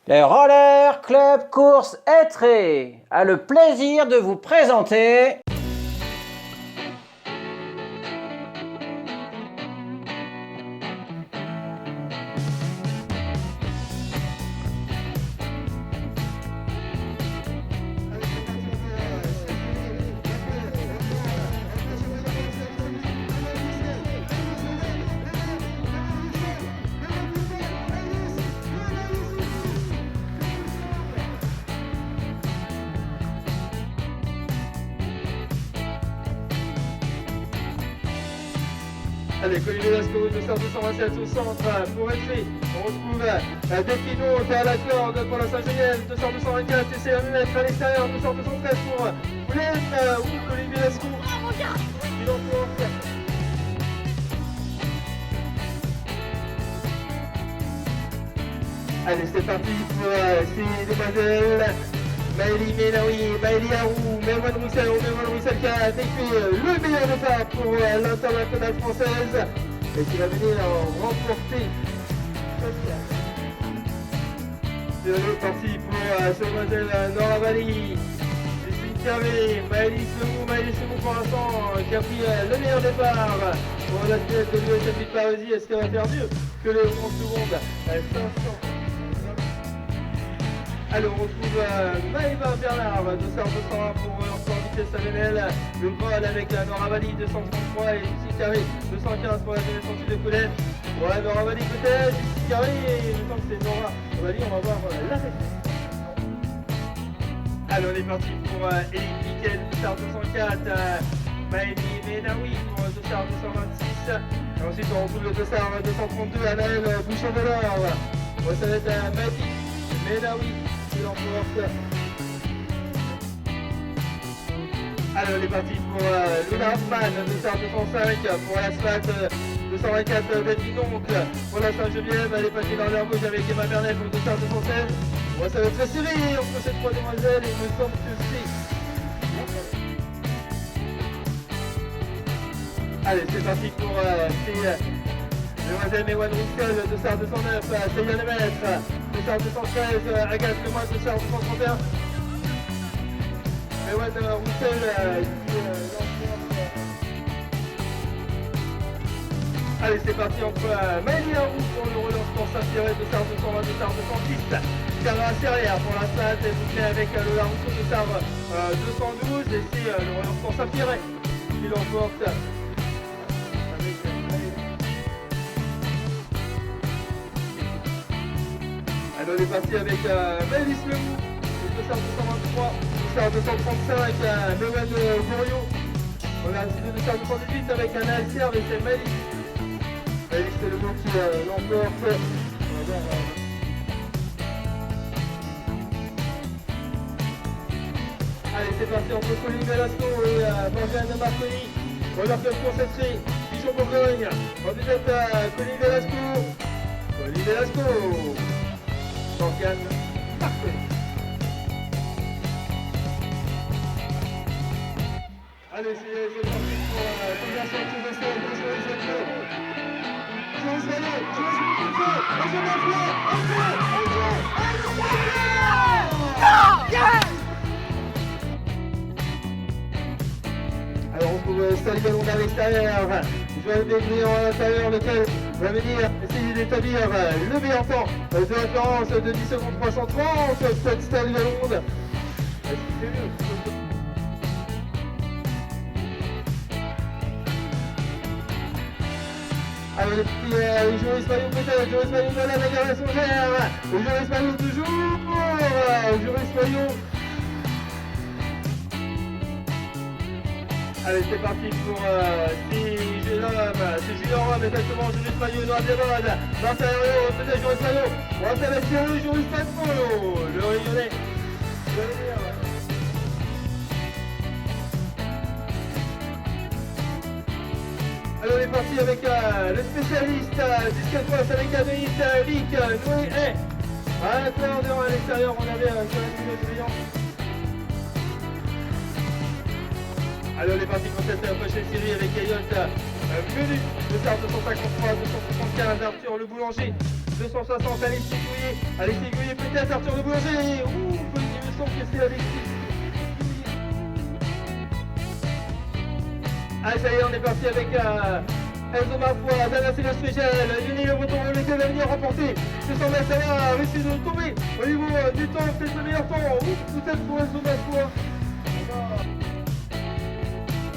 Le Roller Club Course Étré a le plaisir de vous présenter Allez, Collier Velasco, 227 au centre pour Étré. On retrouve Delphino à la corde pour la Saint-Geneviève, 224, et c'est 1 mètre à l'extérieur, 273 pour Poulaine ou Collier Velasco. Il emporte. Allez, c'est parti pour ces demoiselles. Maëlie Menaoui, Maëlie Harou, Merwan Roussel qui a effectué le meilleur départ pour l'internationale française et qui va venir remporter. C'est parti pour ce modèle Nora Bali, Justine Carvé, Maëlie Semou pour l'instant qui a pris le meilleur départ pour la tête de l'USM Parisie. Est-ce qu'elle va faire mieux que les 11 secondes 500. Allez, on retrouve Maëva Bernard, 201 pour encore vitesse à Venel. Le vol avec Nora Bali, 233 et Lucie Carré, 215 pour la jeunesse sensible de Colette. Ouais, Nora Bali peut-être, Lucie Carré, il me semble que c'est Nora Bali, on va voir l'arrêt. Allez, on est parti pour Élite Miquel, 204, Maëlie Menaoui pour 226. Et ensuite, on retrouve le 232, Anaël Bouchon-Delors. Ouais, ça va être Maëlie Menaoui. Alors on est parti pour Luna Hoffman, 205 pour l'asphalte, 224 David donc pour la Saint-Geneviève, elle est passée dans l'air gauche avec Emma Bernet pour 216. Bon, ça va être très serré entre ces trois demoiselles, il me semble que c'est... Allez, c'est parti pour Demoiselle Merwan Roussel, 209, Célia Lemaitre, 213, Agathe Lemoine, 231. Merwan Roussel qui Allez, c'est parti entre Maëlie Harou pour le roller sport Saint-Pierre, 220, 206. Cara Serrière pour la salle, est bouclée avec Lola Rousseau, 212. Et c'est le roller sport Saint-Pierre qui l'emporte. Alors on est parti avec Maëlys Lemou, 223, 235, Merwan Gouriot. On a aussi 278 avec Anna Serve et c'est Maëlys. Maëlys Lemou qui l'emporte. Allez, c'est parti entre Colline Velasco et Morgane Marconi. Roller Club Course Étré, Dijon Bourgogne. On est à Colline Velasco. Colline Velasco. Morgane Marconi. Allez, c'est parti pour la sortie de scène de Joël Zeppo. Joël Zeppo, alors on trouve Sally Ballon à l'extérieur, Joël Bébriand à l'intérieur, lequel va venir essayer d'établir le meilleur temps de référence de 10 secondes 330, cette Sally Ballon. Allez, le petit Joris Maillot peut-être, Joris Maillot de la bagarre songère, Joris Maillot toujours, Joris Maillot. Allez, c'est parti pour ces jeunes hommes, ces juniors hommes, exactement, Joris Maillot, Noah Devon, Marcel Herriot, peut-être Joris Maillot, on va faire serré, Joris Maillot, le Réunionnais. Alors on est parti avec le spécialiste du skateboard avec Anaïs Lick, Noé Hay. À l'intérieur, à l'extérieur, on avait sur la ligne de brillant. Alors on est parti pour cette prochaine série avec Ayotte Menu, le SAR 253, 275, Arthur Le Boulanger, 260, Alexis Gouillet, tête, Arthur de Boulanger. Ouh, il me semble que c'est Alexis. Ah, ça y est, on est parti avec Enzo Marfoy, Dana Célia Spécial, Yuni Le Breton, le lequel va venir remporter. 200 mètres, ça va réussir de tomber au niveau du temps, peut-être le meilleur temps. Ouh, peut-être pour Enzo Marfoy.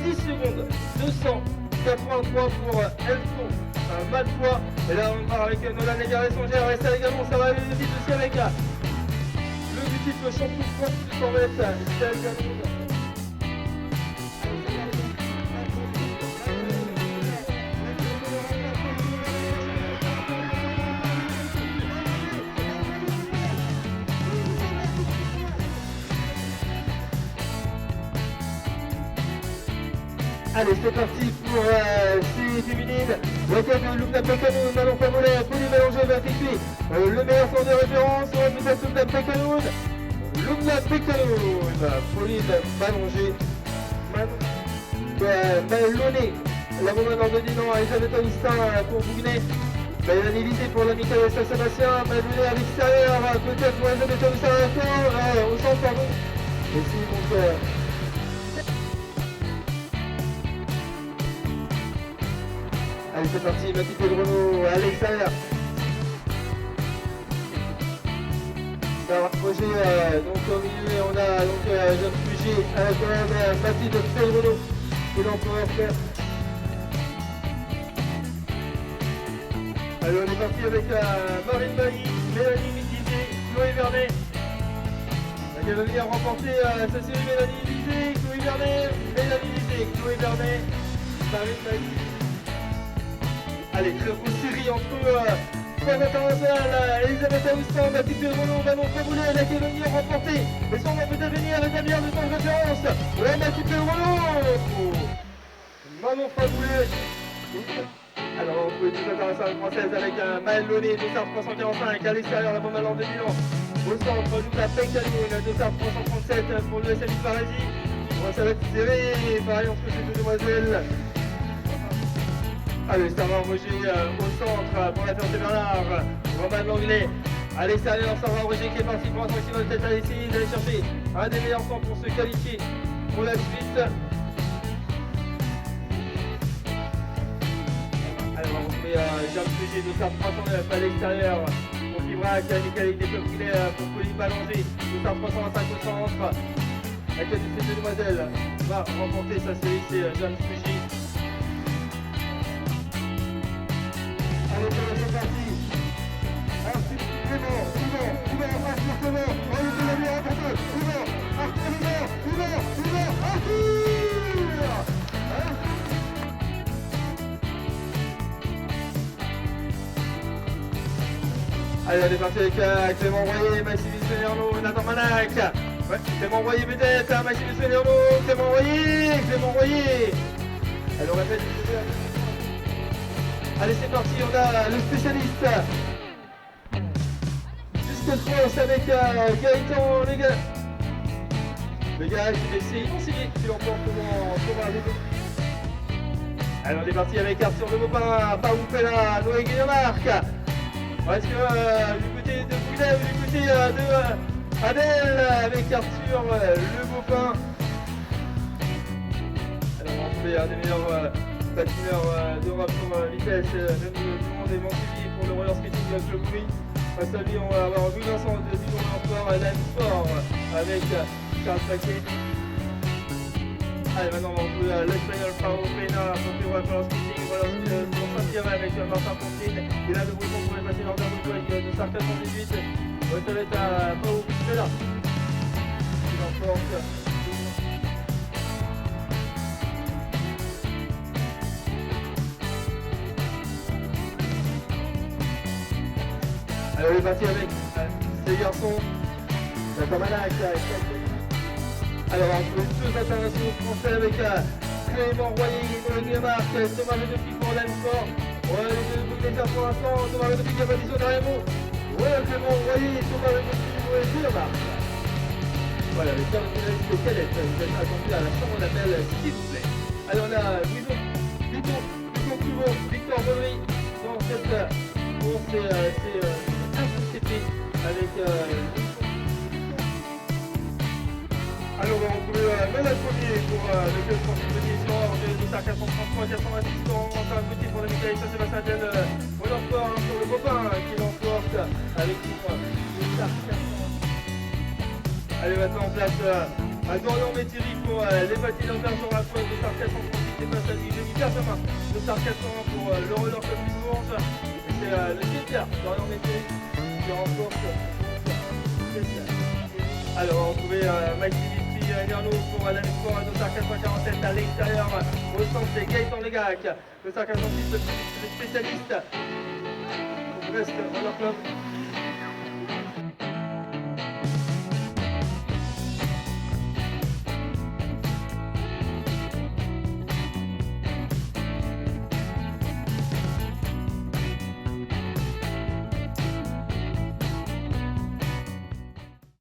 10 secondes, 283 pour Enzo Marfoy. Et là, on part avec Nolan Légaré-Songère. Et ça également, ça va aller vite aussi avec le multiple champion de France 200 mètres. C'est également. Allez, c'est parti pour ces féminines. Requête de Lumna Pekano, Manon Favolet, Pauline Mélanger va effectuer le meilleur temps de référence. On va peut-être Lumna Pekano. Lumna Pekano, Pauline Mélanger, Malonné, la moment de Dinan, Elisabeth Augustin pour Bouguenet. Mélanie Lisée pour l'amicale Saint-Sébastien, Malonné à l'extérieur, peut-être pour Elisabeth Augustin au centre, pardon. Et c'est donc... Allez, c'est parti, Mathilde Pedrono à l'extérieur. Ça va rapprocher, donc au milieu, on a donc Jeanne Fugier avec Mathilde Pedrono qui l'empereur faire. Allez, on est parti avec Marine Bailly, Mélanie Lisée, Chloé Vernet. Elle va venir remporter sa série Mélanie Lisée, Chloé Vernet, Mélanie Lisée, Chloé Vernet, Marine Bailly. Allez, très grosse série entre trois internationales, Elisabeth Augustin, Mathilde Pedrono, Manon Favolet, elle qui va venir remporter. Et ça, on va peut-être venir avec la meilleure de temps de référence. Ouais, Mathilde Pedrono, Manon Favolet. Alors, on trouve toute l'internationale française avec Maëlle Launay, Dossard 345, à l'extérieur, la bombe allant de Milan. Au centre, Lucas Pecano, Dossard 337 pour le SMI Parisi. Bon, ça va être serré, pareil entre ces deux demoiselles. Allez, ça va Roger au centre pour la Ferté Bernard. Romain Langlais à l'extérieur, ça va Roger qui est parti pour un maximum de tête à essayer d'aller chercher un des meilleurs temps pour se qualifier pour la suite. Alors on va retrouver Jeanne Fugier de Sard 309 à l'extérieur pour Fibrac, Michael Descoprillet pour Pauline Ballanger, de Sard 325 au centre. Laquelle de ces deux demoiselles va remporter sa série, c'est Jeanne Fugier. Allez, c'est parti. Ensuite, Clément, Ouvert, Arthur Clément. Allez, c'est la meilleure remporteuse. Ouvert, Arthur. Allez, on est parti avec Clément Royer, Maximus Vénerno, Nathan Manac. Ouais, Clément Royer peut-être, Maximus Vénerno, Clément Royer. Allez, on répète. Allez, c'est parti, on a le spécialiste jusqu'à France avec Gaëtan Légal. Le gars qui est consigné, qui l'emporte comment arriver. Allez, on est parti avec Arthur de Maupin, Paou Pella, Noé Guillemarc. Est-ce que du côté de Boulet ou du côté de Adèle avec Arthur Le Maupin. Alors, on va trouver un des meilleurs patineur d'Europe sur vitesse, même du monde est Mansubi pour le roller skating Club Louis. Face à lui, on va avoir Louis Vincent du roller sport, Live Sport avec Charles Paquet. Allez, maintenant on va retrouver l'Espagnol Paro Pena pour le roller skating, pour Saint-Pierre avec Martin Fontine. Et là, le bouton pour les patineurs d'Europe avec de Sark 418. Ça va être à Paro Pena qui l'emporte. Alors on est parti avec ces garçons. Nathan Manac. Alors on trouve deux internationaux français avec Clément Royer, Nicolas Guillemarc, Thomas Ledefi pour Live Sport. Ouais, les deux boucliers pour l'instant, Thomas Ledefi qui a pas dit son dernier mot. Ouais, Clément Royer, Thomas Ledefi pour Guillemarc. Voilà, les termes finalistes des cadettes, vous êtes attendus à la chambre d'appel s'il vous plaît. Alors on a Louison Pivot, Victor Baudry dans cette course, c'est RCCP avec alors on va retrouver Noël premier pour le club sportif de Nice, de Star 433, 86 ans, encore un petit pour le Michael Saint-Sébastien Del, on l'emporte sur le copain qui l'emporte avec le Star 400. Allez, maintenant on place à Dorian Métiri pour les bâtiments d'argent à pointe de Star 436, c'est face à lui, Denis Bersamin de Star 401 pour le roller club du Bourges. Et c'est le Twitter, Dorian Métiri qui remporte. Alors on va retrouver Mike Dimitri Nerno pour la victoire de Star 447 à l'extérieur. Au centre c'est Gaëtan Legac de Star 406, le spécialiste. On reste dans leur club.